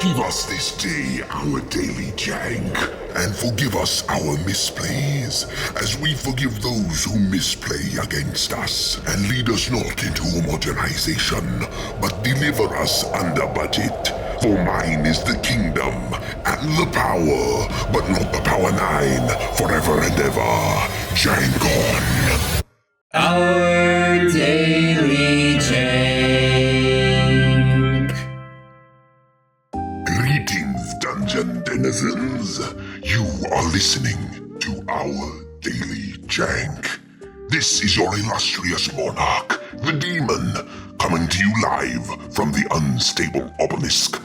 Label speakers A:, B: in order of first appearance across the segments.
A: Give us this day our daily jank, and forgive us our misplays, as we forgive those who misplay against us. And lead us not into homogenization, but deliver us under budget. For mine is the kingdom, and the power, but not the power 9, forever and ever. Jank on!
B: Our Daily Jank.
A: Greetings, dungeon denizens. You are listening to Our Daily Jank. This is your illustrious monarch, the demon, coming to you live from the unstable obelisk.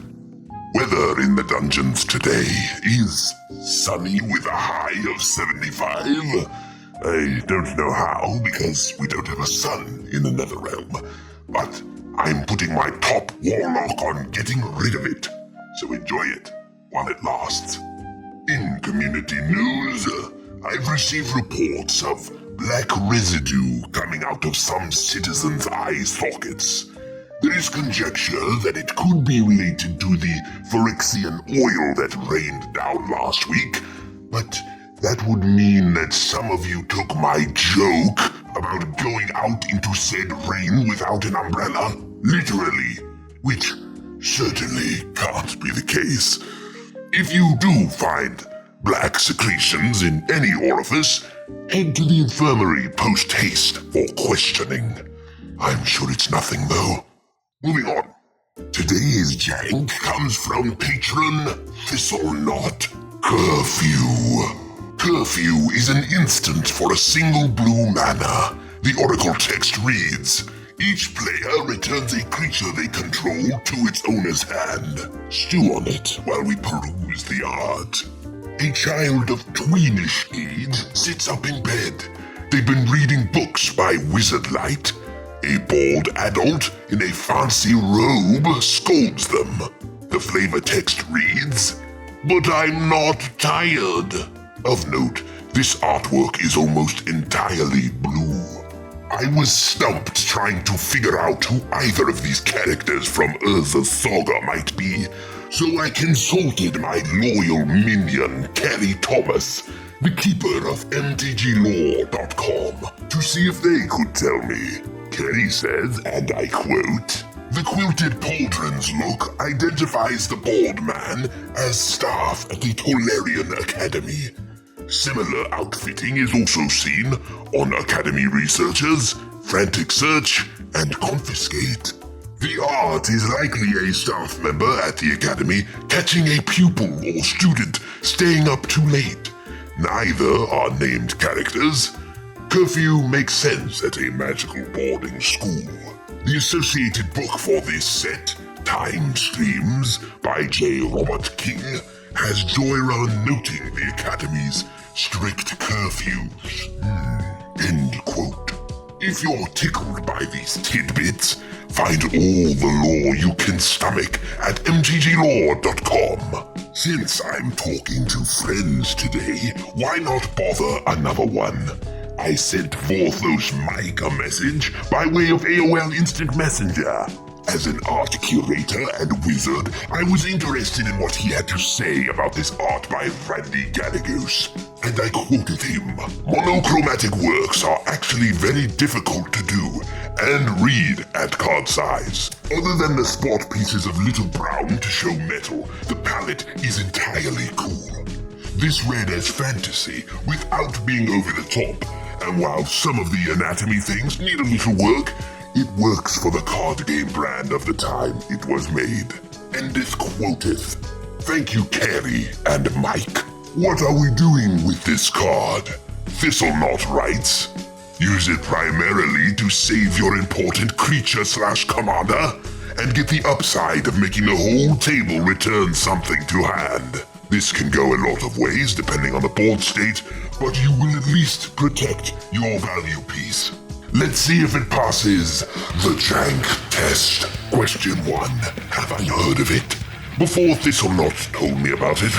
A: Weather in the dungeons today is sunny with a high of 75. I don't know how, because we don't have a sun in the Netherrealm, but I'm putting my top warlock on getting rid of it, so enjoy it while it lasts. In community news, I've received reports of black residue coming out of some citizens' eye sockets. There is conjecture that it could be related to the Phyrexian oil that rained down last week, but that would mean that some of you took my joke about going out into said rain without an umbrella literally, which certainly can't be the case. If you do find black secretions in any orifice, head to the infirmary post-haste for questioning. I'm sure it's nothing though. Moving on. Today's jank comes from patron Thistlenot. Curfew. Curfew is an instant for a single blue mana. The oracle text reads, each player returns a creature they control to its owner's hand. Stew on it while we peruse the art. A child of tweenish age sits up in bed. They've been reading books by Wizard Light. A bald adult in a fancy robe scolds them. The flavor text reads, but I'm not tired. Of note, this artwork is almost entirely blue. I was stumped trying to figure out who either of these characters from Urza's saga might be, so I consulted my loyal minion, Carrie Thomas, the keeper of mtglore.com, to see if they could tell me. Carrie says, and I quote, the quilted pauldron's look identifies the bald man as staff at the Tolarian Academy. Similar outfitting is also seen on Academy Researchers, Frantic Search, and Confiscate. The art is likely a staff member at the Academy catching a pupil or student staying up too late. Neither are named characters. Curfew makes sense at a magical boarding school. The associated book for this set, Time Streams by J. Robert King, has Joyra noting the Academy's strict curfews. End quote. If you're tickled by these tidbits, find all the lore you can stomach at mtglore.com. Since I'm talking to friends today, why not bother another one? I sent Vorthos Mike a message by way of AOL Instant Messenger. As an art curator and wizard, I was interested in what he had to say about this art by Randy Gallegos, and I quoted him. Monochromatic works are actually very difficult to do and read at card size. Other than the spot pieces of little brown to show metal, the palette is entirely cool. This read as fantasy without being over the top, and while some of the anatomy things need a little work, it works for the card game brand of the time it was made. Endeth quoteth. Thank you, Carrie and Mike. What are we doing with this card? Thistlenot writes, use it primarily to save your important creature/commander and get the upside of making the whole table return something to hand. This can go a lot of ways depending on the board state, but you will at least protect your value piece. Let's see if it passes the jank test. Question 1. Have I heard of it? Before Thistlenot told me about it,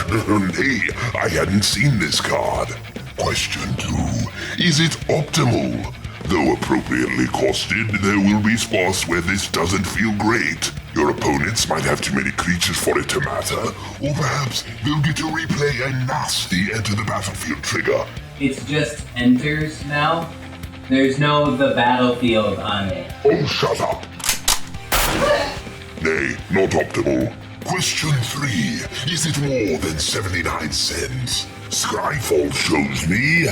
A: hey, I hadn't seen this card. Question 2. Is it optimal? Though appropriately costed, there will be spots where this doesn't feel great. Your opponents might have too many creatures for it to matter, or perhaps they'll get to replay a nasty enter the battlefield trigger.
B: It's just enters now? There's no the battlefield on it.
A: Oh, shut up! Nay, not optimal. Question 3. Is it more than 79 cents? Skyfall shows me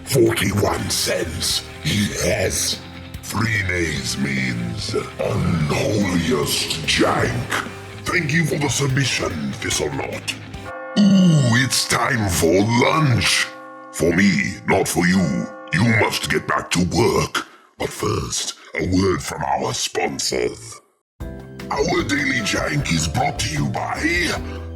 A: 41 cents. Yes. 3 nays means unholiest jank. Thank you for the submission, Thistlenot. Ooh, it's time for lunch. For me, not for you. You must get back to work. But first, a word from our sponsors. Our Daily Jank is brought to you by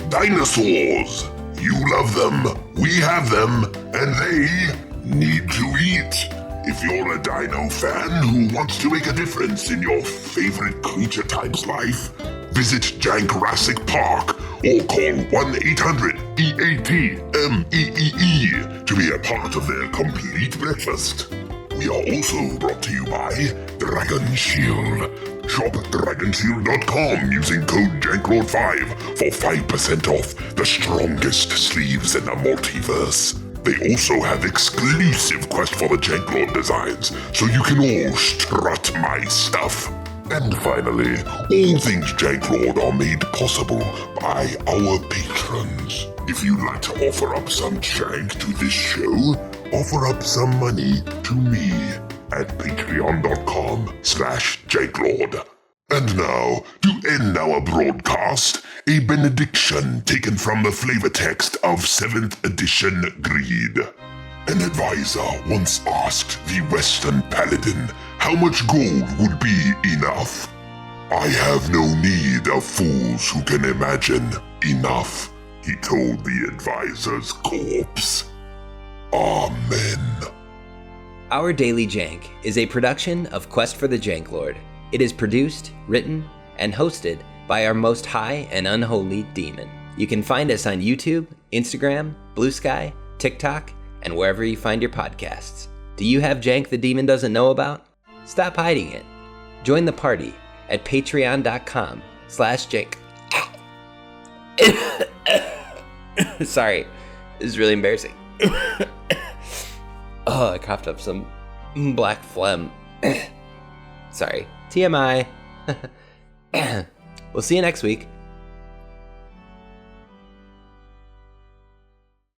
A: dinosaurs. You love them, we have them, and they need to eat. If you're a dino fan who wants to make a difference in your favorite creature type's life, visit Jankrassic Park or call 1-800-EAT-MEEE to be a part of their complete breakfast. We are also brought to you by Dragon Shield. Shop dragonshield.com using code Janklord5 for 5% off the strongest sleeves in the multiverse. They also have exclusive Quest for the Janklord designs, so you can all strut my stuff. And finally, all things Janklord are made possible by our patrons. If you'd like to offer up some jank to this show, offer up some money to me at patreon.com/Janklord. And now, to end our broadcast, a benediction taken from the flavor text of 7th edition Greed. An advisor once asked the Western Paladin how much gold would be enough. I have no need of fools who can imagine enough, he told the advisor's corpse. Amen.
C: Our Daily Jank is a production of Quest for the Janklord. It is produced, written, and hosted by our most high and unholy demon. You can find us on YouTube, Instagram, Blue Sky, TikTok, and wherever you find your podcasts. Do you have jank the demon doesn't know about? Stop hiding it. Join the party at patreon.com/jank. Sorry, this is really embarrassing. I coughed up some black phlegm. Sorry, TMI. We'll see you next week.